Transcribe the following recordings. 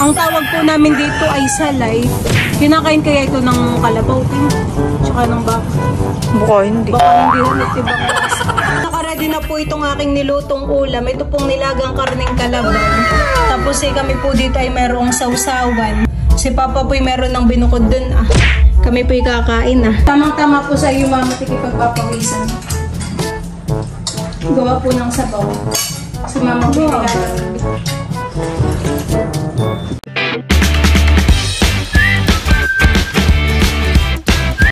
Ang tawag po namin dito ay salay. Kinakain kaya ito ng kalabaw, tsaka ng baka. Baka hindi. Baka hindi ulit ibang lasa. Nakaready na po itong aking nilutong ulam. Ito pong nilagang karneng kalabaw. Tapos kami po dito ay merong sausawan. Si Papa po'y meron ng binukod dun Kami po'y kakain Tamang-tama po sa iyo, Mama, tikipagpapawisan. Gawa po ng sabaw. Si Mama po'y kakain.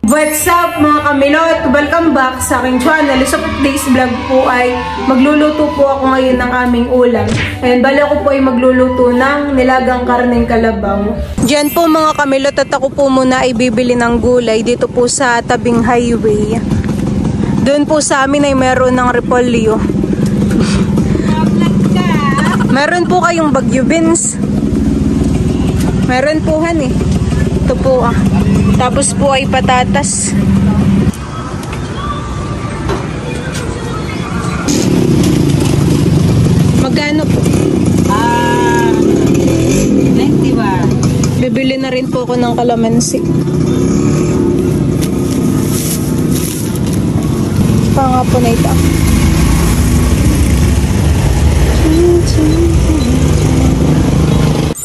What's up mga kamilot? Welcome back sa aking channel. So for today's vlog po ay magluluto po ako ngayon ng aming ulam. And bali ako po ay magluluto ng nilagang karneng kalabaw. Diyan po mga kamilot at ako po muna ay bibili ng gulay dito po sa tabing highway. Doon po sa amin ay meron ng repolyo. Meron po kayong bagyo beans. Meron po Ito po Tapos po ay patatas. Magkano po? 90 ba? Bibili na rin po ako ng kalamansi. Panga po na ito.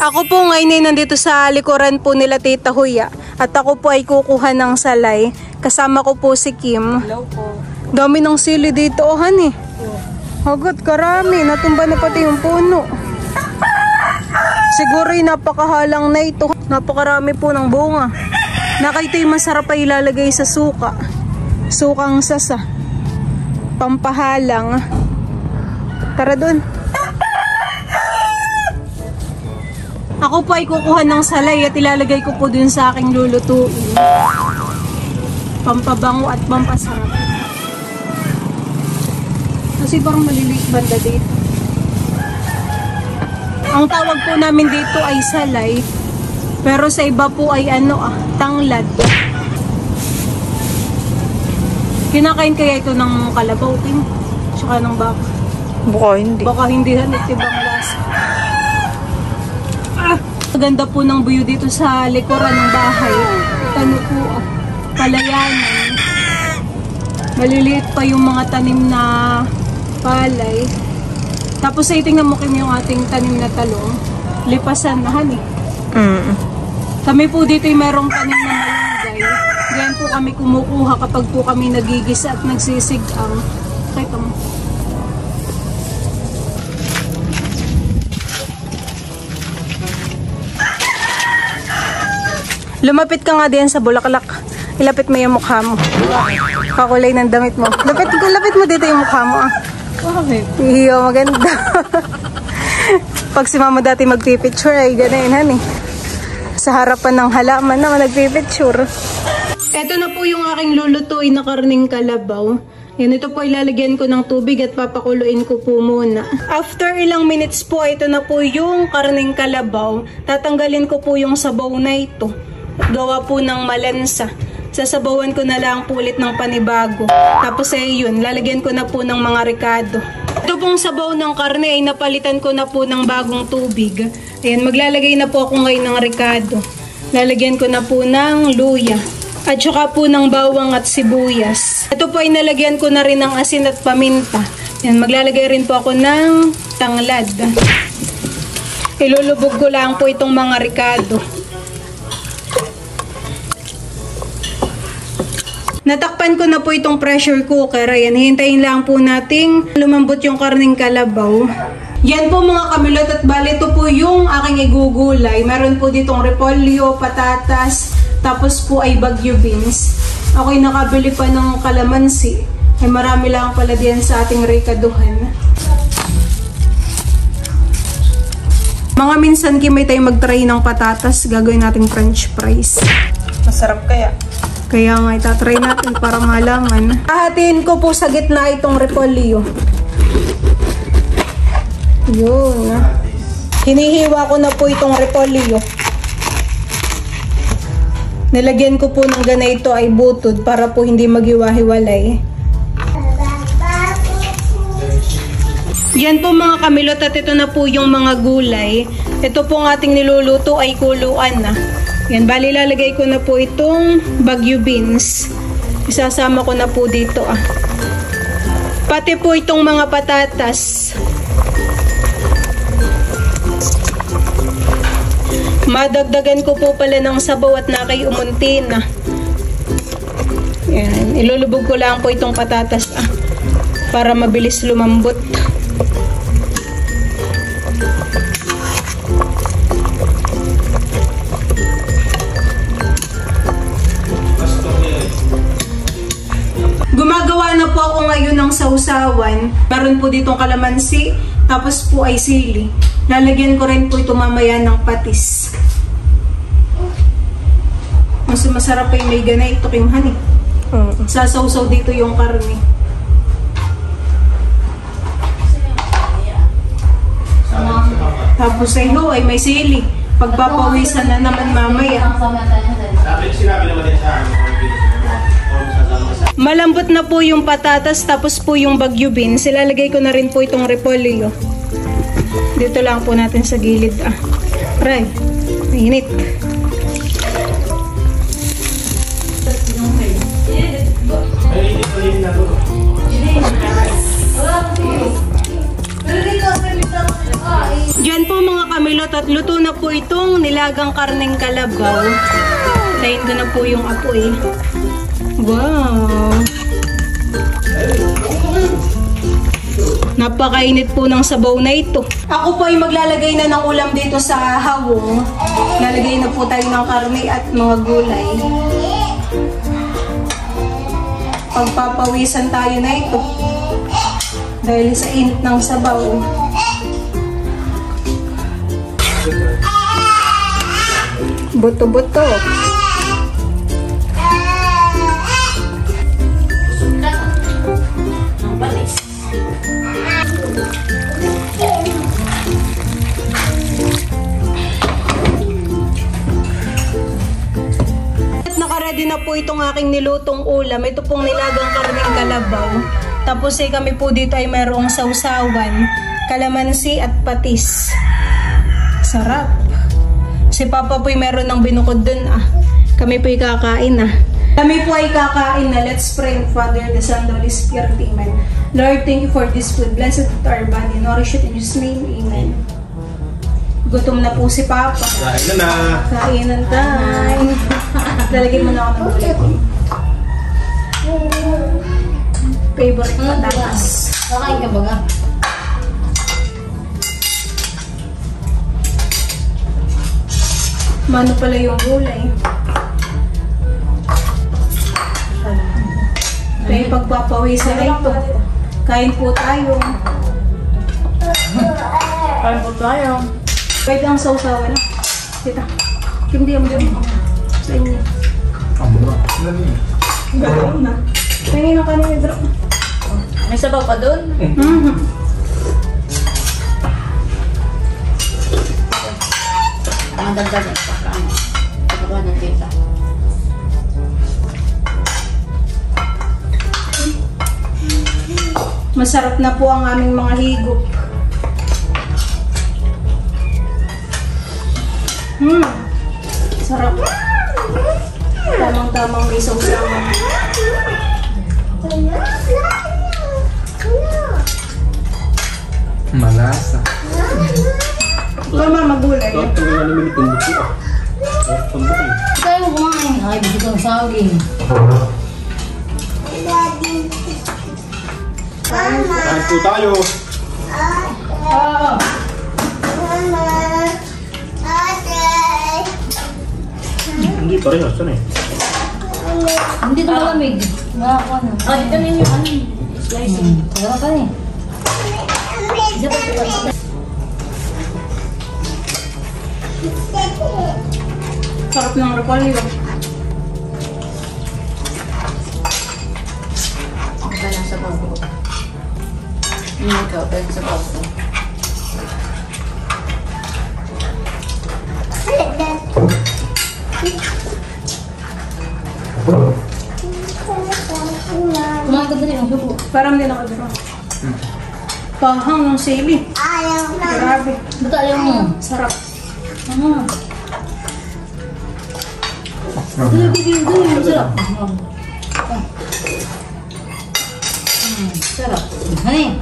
Ako po ngayon ay nandito sa likuran po nila Tita Huya. At ako po ay kukuha ng salay. Kasama ko po si Kim. Hello po. Dami ng sili dito, Hagot, karami. Natumba na pati yung puno. Siguro yung napakahalang na ito. Napakarami po ng bunga. Ito yung masarap ay ilalagay sa suka. Sukang sasa. Pampahalang. Tara dun. Ako po ay kukuha ng salay at ilalagay ko po dun sa aking lulutuin. Pampabango at pampasarap. Kasi parang maliliit banda dito. Ang tawag po namin dito ay salay. Pero sa iba po ay tanglad. Kinakain kaya ito ng kalabaw, tsaka ng baka. Baka hindi. Baka hindi halit ibang lasa. Maganda po ng view dito sa likuran ng bahay. Palayanan. Maliliit pa yung mga tanim na palay. Tapos ay tingnan mo Kim yung ating tanim na talong. Lipasan na Kami po dito ay merong tanim na malunggay. Diyan po kami kumukuha kapag po kami nagigisa at nagsisigang. Kita mo. Lumapit ka nga din sa bulaklak. Ilapit mo yung mukha mo. Kakulay ng damit mo. Lapit mo dito yung mukha mo. Bakit? Iyo, maganda. Pag si Mama dati magpipicture ay ganayin Sa harapan ng halaman naman nagpipicture. Ito na po yung aking lulutuin na karning kalabaw. Yan, ito po ilalagyan ko ng tubig at papakuluin ko po muna. After ilang minutes po, ito na po yung karning kalabaw. Tatanggalin ko po yung sabaw na ito. Gawa po ng malansa. Sasabawan ko na lang po ulit ng panibago. Tapos yun, lalagyan ko na po ng mga ricado. Ito pong sabaw ng karne ay napalitan ko na po ng bagong tubig. Ayan, maglalagay na po ako ngayon ng ricado. Lalagyan ko na po ng luya. At saka po ng bawang at sibuyas. Ito po ay nalagyan ko na rin ng asin at paminta. Ayan, maglalagay rin po ako ng tanglad. Ilulubog ko lang po itong mga ricado. Natakpan ko na po itong pressure cooker. Ayan, hintayin lang po nating lumambot yung karning kalabaw. Yan po mga kamilot at bali ito po yung aking igugulay. Meron po ditong repolyo, patatas, tapos po ay bagyo beans. Ako'y nakabili pa ng kalamansi. Ay marami lang pala diyan sa ating rekaduhan. Mga minsan kimay tayo mag-try ng patatas. Gagawin nating french fries. Masarap kaya? Kaya nga itatry natin para malaman. Hahatiin ko po sa gitna itong repolyo. Yun. Hinihiwa ko na po itong repolyo. Nilagyan ko po ng ganito ay butod para po hindi maghiwa-hiwalay. Yan po mga kamilot at ito na po yung mga gulay. Ito pong ating niluluto ay kuluan na. Yan, bali lalagay ko na po itong Baguio beans. Isasama ko na po dito Pati po itong mga patatas. Madagdagan ko po pala ng sabaw at nakaiumunti na. Yan, ilulubog ko lang po itong patatas para mabilis lumambot. Gumagawa na po ako ngayon ng sausawan. Meron po ditong kalamansi, tapos po ay sili. Lalagyan ko rin po ito mamaya ng patis. Mas masarap ay may ganay ito kimhan Sasawsaw dito yung karne. Tapos ay may sili. Pagpapawisan na naman mamaya. Sinabi naman din sa Malambot na po yung patatas, tapos po yung Baguio beans. Ilalagay ko na rin po itong repolyo. Dito lang po natin sa gilid. Aray, mainit. Diyan po mga kamilot, at luto na po itong nilagang karneng kalabaw. Tayin ko na po yung apoy. Wow! Napakainit po ng sabaw na ito. Ako po ay maglalagay na ng ulam dito sa hawong. Lalagay na po tayo ng karne at mga gulay. Pagpapawisan tayo na ito. Dahil sa init ng sabaw. Buto-buto. Naka-ready na po itong aking nilutong ulam. Ito pong nilagang karneng kalabaw. Tapos kami po dito ay mayroong sausawan, kalamansi at patis. Sarap. Si Papa po ay meron ng binukod dun Kami po ay kakain Kami po ay kakain na. Let's pray in Father, the Son, the Holy Spirit. Amen. Lord, thank you for this food. Bless it to our body. Nourish it in His name. Amen. Gutom na po si Papa. Kain na. Kainan time. Lalagyan mo na ako ng gulay. Favorite patatas. Kakain ka ba nga? Mano pala yung gulay. Kaya pagpapawisan na ito. Kain po tayo. Kain po tayo. Pwede ang sausawan na. Tita, hindi mo din sa inyo. Ganoon na. Tingin na kanina drop. May sabaw pa doon? Ang dagdag ang pagkaan. Pagkakuha ng tita. Masarap na po ang aming mga higop. Sarap. Tamang-tamang may sausawan. Malasa. Mama, magulay. Ito nga namin itong buto Tayo mo kumain. Ay, bigit ang saging. Kain po tayo. Hindi parehas na Hindi ito malamig. Nakakuha na. Ay, ito ninyo. Slicing. Sarap ka Isa pa ito. Sarap ng repolyo. Ito lang sa bago. Ikaw, pwede sa bago. Kumain ka dali, ang subo. Parang din ako dito. Pahang ng sili. Grabe. Ba't ayaw mo? Sarap. Sarap. Sarap. Honey.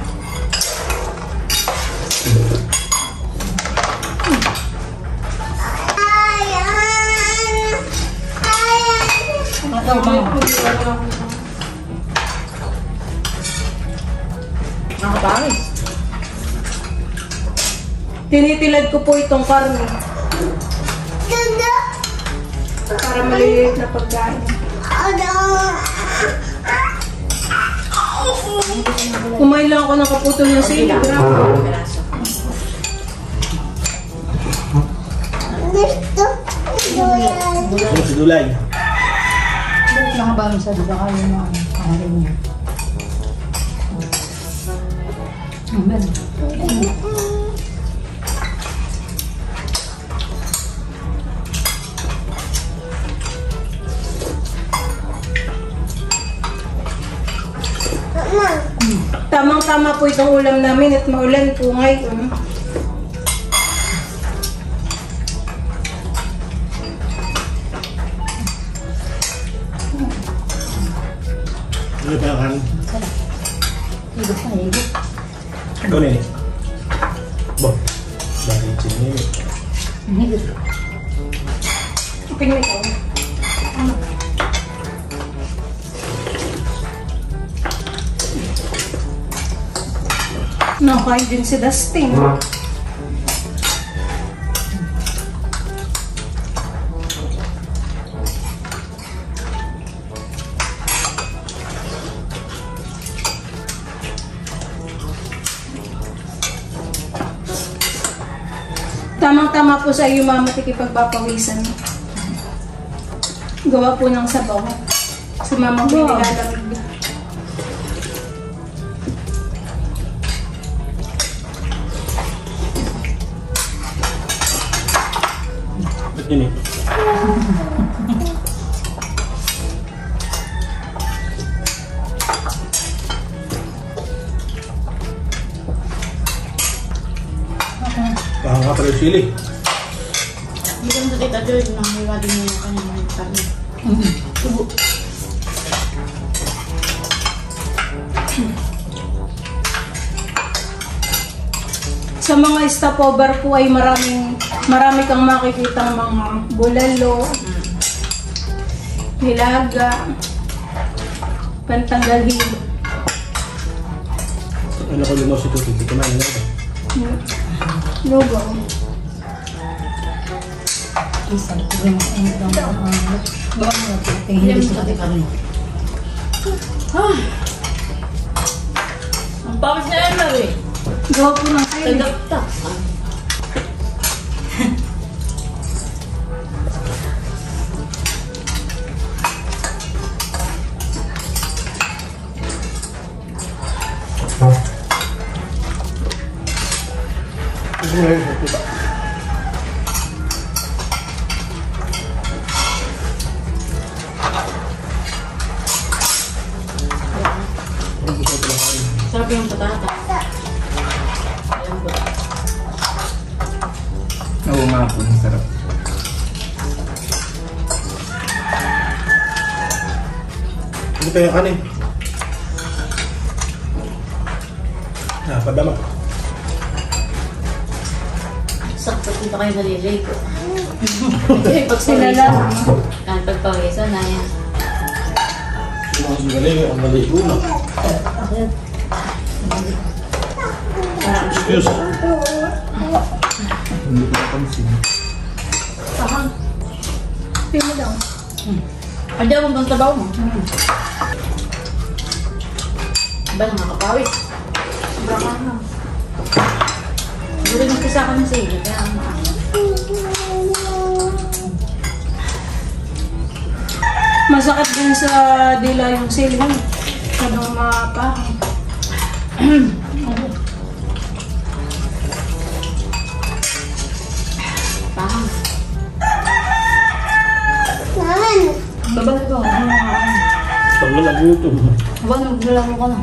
Nakapangis. Tinitilad ko po itong karne. Para maliliit na pagkain. Kumain lang ako ng kaputol ng sili. Si Dulay. Nakabalo sa diba kayo na pangarin niya. Amen. Tamang-tama po itong ulam namin at maulan po ngayon. Ano pa yung kanin? Higit na higit. Ikaw nini. Bo. Bakit si nini? Higit. Okay na ikaw. Nakain din si Dustin. Tamang-tama po sa iyo, Mama, tikipagpapawisan. Gawa po ng sabaw. Si Mama po nilalamig. Ba't nini? Baka nga pala yung sili. Hindi ko na kita doon, nakahiwa din niya yung kanyang kami. Tubo. Sa mga stopover po ay marami kang makikita mga bulalo, nilaga, pantanggal hilo. Ano ko lumaw si Tuti? Kumain na ba? Lugaw. Isa. Tignan mo ang dami. Baka mo natin hindi sa kami. Ang pangis na yan, Mari. Gawa po ng kayo. Tadaktak. Ito na yun sa tuta. Sarap yung patata. Ayan ba? Oo nga po, masarap. Ano pa yung kanin? Padama. Sakto dito kayo naliligo. Pag sila lang. Kahit pagpawisan na yan. Ang galing, ang maligo na. Excuse. Hindi ko napansin. Pili mo daw. Hindi ako bang tabaw mo? Ba, nakakapawis. Sobrang ano. Siguro nagpisa ko ng sili, kaya ang maano. Masakit din sa dila yung siling. Kadang mapahang. Pahang. Babalik ko. Pag nalagutom. Habang naglalaro ka na.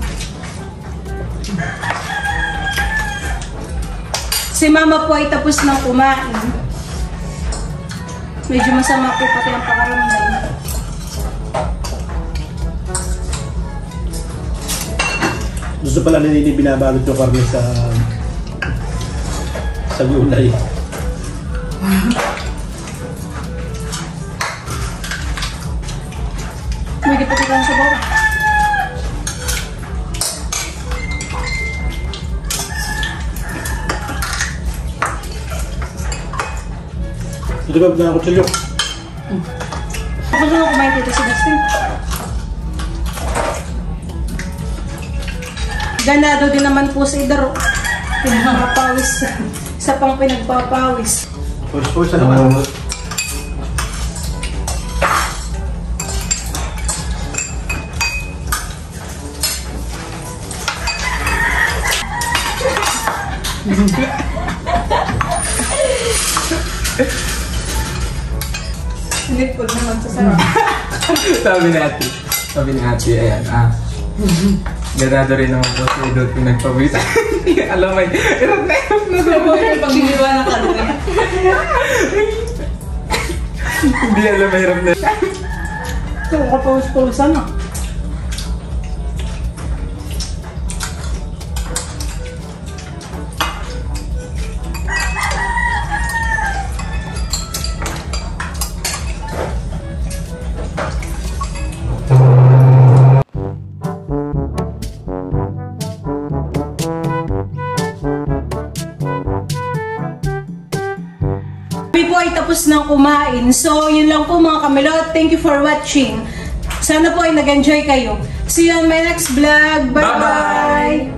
Si Mama po ay tapos ng kumain. Medyo masama po pati ang pakaramdam. Gusto pala nila binabalot yung karne sa gulay. May gipatikan sa bawah. Ito ba na kutsilyo? Ako na kumain dito si Dustin. Ganado din naman po si Idaro. Pinagpapawis. Isa pang pinagpapawis. Purs na naman. Nipod naman sa sarap. Sabi ni ate, ayan, ganado rin naman po si Idot pinagpawisa. Alam mo, hirap na Pag giniwa na karne. Hindi alam, mahirap na. Ito, kapawis-pawisan na. Kami po ay tapos na kumain. So, yun lang po mga kamilot. Thank you for watching. Sana po ay nag-enjoy kayo. See you on my next vlog. Bye-bye!